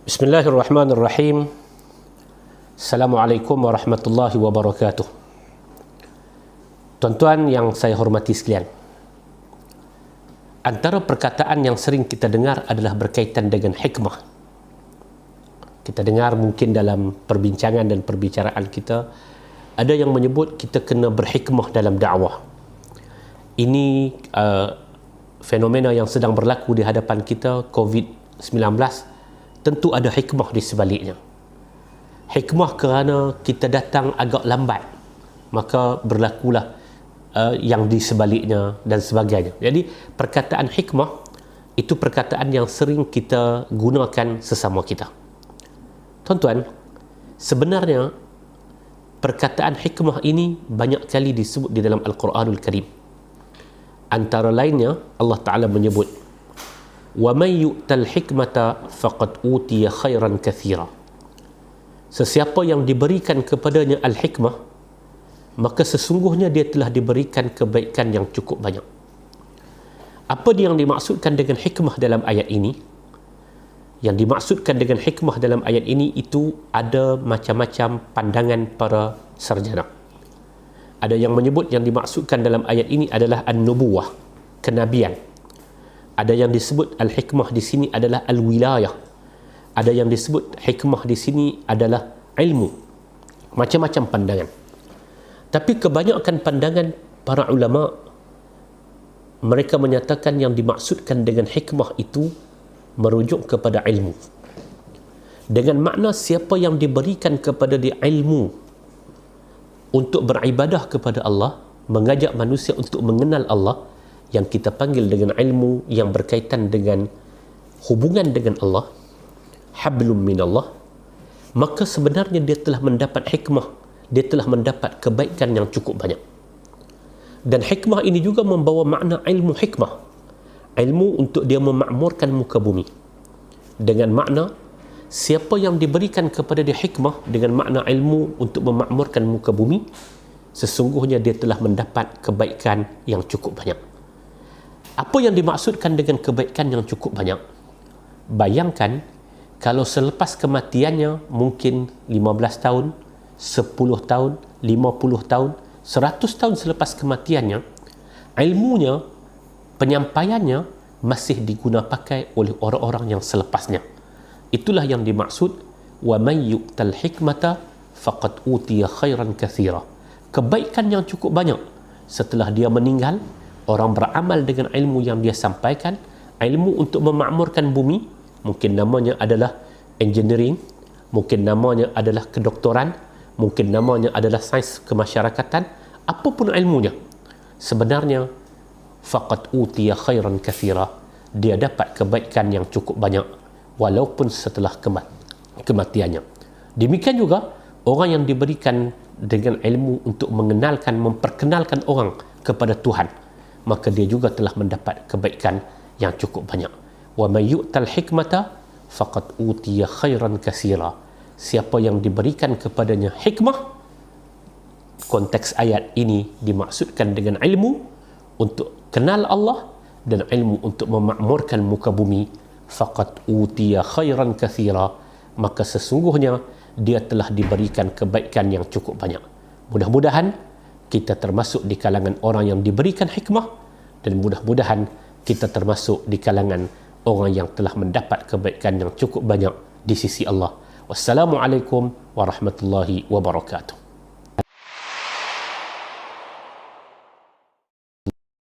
Bismillahirrahmanirrahim. Assalamualaikum warahmatullahi wabarakatuh. Tuan-tuan yang saya hormati sekalian, antara perkataan yang sering kita dengar adalah berkaitan dengan hikmah. Kita dengar mungkin dalam perbincangan dan perbicaraan kita, ada yang menyebut kita kena berhikmah dalam dakwah. Ini fenomena yang sedang berlaku di hadapan kita, COVID-19, tentu ada hikmah di sebaliknya. Hikmah kerana kita datang agak lambat, maka berlakulah yang di sebaliknya dan sebagainya. Jadi perkataan hikmah itu perkataan yang sering kita gunakan sesama kita. Tuan-tuan, sebenarnya perkataan hikmah ini banyak kali disebut di dalam Al-Quranul Karim. Antara lainnya Allah Ta'ala menyebut, وَمَنْ يُؤْتَ الْحِكْمَةَ فَقَدْ أُوتِيَ خَيْرًا كَثِيرًا. Sesiapa yang diberikan kepadanya al-hikmah, maka sesungguhnya dia telah diberikan kebaikan yang cukup banyak. Apa yang dimaksudkan dengan hikmah dalam ayat ini? Yang dimaksudkan dengan hikmah dalam ayat ini itu ada macam-macam pandangan para sarjana. Ada yang menyebut yang dimaksudkan dalam ayat ini adalah an-nubuwah, kenabian. Ada yang disebut al-hikmah di sini adalah al-wilayah. Ada yang disebut hikmah di sini adalah ilmu. Macam-macam pandangan. Tapi kebanyakan pandangan para ulama, mereka menyatakan yang dimaksudkan dengan hikmah itu merujuk kepada ilmu. Dengan makna siapa yang diberikan kepada dia ilmu untuk beribadah kepada Allah, mengajak manusia untuk mengenal Allah, yang kita panggil dengan ilmu yang berkaitan dengan hubungan dengan Allah, hablum minallah, maka sebenarnya dia telah mendapat hikmah, dia telah mendapat kebaikan yang cukup banyak. Dan hikmah ini juga membawa makna ilmu hikmah, ilmu untuk dia memakmurkan muka bumi. Dengan makna siapa yang diberikan kepada dia hikmah dengan makna ilmu untuk memakmurkan muka bumi, sesungguhnya dia telah mendapat kebaikan yang cukup banyak. Apa yang dimaksudkan dengan kebaikan yang cukup banyak? Bayangkan kalau selepas kematiannya mungkin 15 tahun, 10 tahun, 50 tahun, 100 tahun selepas kematiannya, ilmunya, penyampaiannya masih diguna pakai oleh orang-orang yang selepasnya. Itulah yang dimaksud وَمَنْ يُؤْتَ الْحِكْمَةَ فَقَدْ أُوتِيَ خَيْرًا كَثِيرًا. Kebaikan yang cukup banyak. Setelah dia meninggal, orang beramal dengan ilmu yang dia sampaikan, ilmu untuk memakmurkan bumi, mungkin namanya adalah engineering, mungkin namanya adalah kedoktoran, mungkin namanya adalah sains kemasyarakatan, apapun ilmunya, sebenarnya faqad utiya khairan katsira, dia dapat kebaikan yang cukup banyak walaupun setelah kematiannya. Demikian juga orang yang diberikan dengan ilmu untuk mengenalkan, memperkenalkan orang kepada Tuhan, maka dia juga telah mendapat kebaikan yang cukup banyak. Wa may yu'tal hikmata faqad utiya khairan katsira. Siapa yang diberikan kepadanya hikmah, konteks ayat ini dimaksudkan dengan ilmu untuk kenal Allah dan ilmu untuk memakmurkan muka bumi, faqad utiya khairan katsira, maka sesungguhnya dia telah diberikan kebaikan yang cukup banyak. Mudah-mudahan kita termasuk di kalangan orang yang diberikan hikmah, dan mudah-mudahan kita termasuk di kalangan orang yang telah mendapat kebaikan yang cukup banyak di sisi Allah. Wassalamualaikum warahmatullahi wabarakatuh.